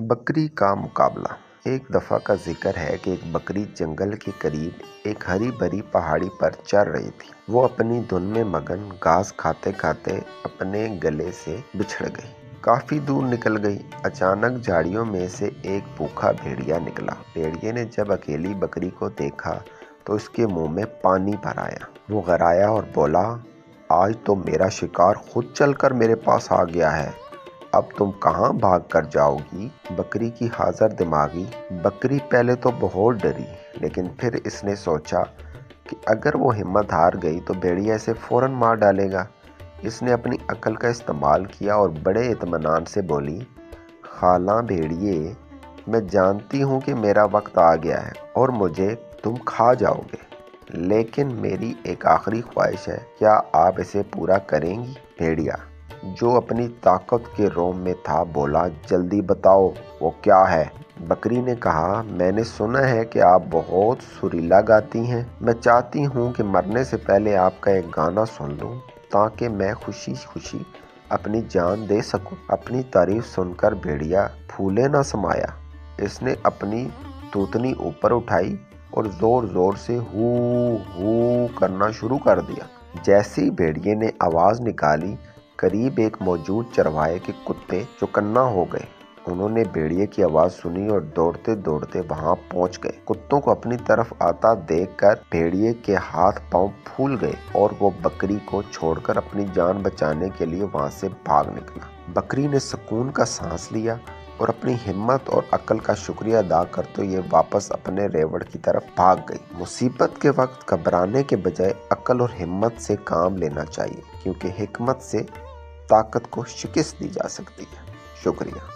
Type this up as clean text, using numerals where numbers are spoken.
बकरी का मुकाबला। एक दफ़ा का जिक्र है कि एक बकरी जंगल के करीब एक हरी भरी पहाड़ी पर चर रही थी। वो अपनी धुन में मगन घास खाते खाते अपने गले से बिछड़ गई। काफी दूर निकल गई। अचानक झाड़ियों में से एक भूखा भेड़िया निकला। भेड़िए ने जब अकेली बकरी को देखा तो उसके मुंह में पानी भर आया। वो घबराया और बोला, आज तो मेरा शिकार खुद चलकर मेरे पास आ गया है। अब तुम कहाँ भाग कर जाओगी? बकरी की हाजिर दिमागी बकरी पहले तो बहुत डरी, लेकिन फिर इसने सोचा कि अगर वो हिम्मत हार गई तो भेड़िया इसे फौरन मार डालेगा। इसने अपनी अक्ल का इस्तेमाल किया और बड़े इत्मीनान से बोली, खाला भेड़िए, मैं जानती हूँ कि मेरा वक्त आ गया है और मुझे तुम खा जाओगे, लेकिन मेरी एक आखिरी ख्वाहिश है, क्या आप इसे पूरा करेंगी? भेड़िया, जो अपनी ताकत के रोम में था, बोला, जल्दी बताओ वो क्या है? बकरी ने कहा, मैंने सुना है कि आप बहुत सुरीला गाती हैं। मैं चाहती हूँ कि मरने से पहले आपका एक गाना सुन लूँ ताकि मैं खुशी खुशी अपनी जान दे सकूं। अपनी तारीफ सुनकर भेड़िया फूले न समाया। इसने अपनी तूतनी ऊपर उठाई और जोर जोर से हू हू करना शुरू कर दिया। जैसे ही भेड़िए ने आवाज निकाली, करीब एक मौजूद चरवाहे के कुत्ते चौकन्ना हो गए। उन्होंने भेड़िए की आवाज सुनी और दौड़ते दौड़ते वहां पहुंच गए। कुत्तों को अपनी तरफ आता देखकर भेड़िए के हाथ पांव फूल गए और वो बकरी को छोड़कर अपनी जान बचाने के लिए वहां से भाग निकला। बकरी ने सुकून का सांस लिया और अपनी हिम्मत और अक्ल का शुक्रिया अदा करते हुए वापस अपने रेवड़ की तरफ भाग गई। मुसीबत के वक्त घबराने के बजाय अक्ल और हिम्मत से काम लेना चाहिए, क्योंकि हिकमत से ताकत को शिकस्त दी जा सकती है। शुक्रिया।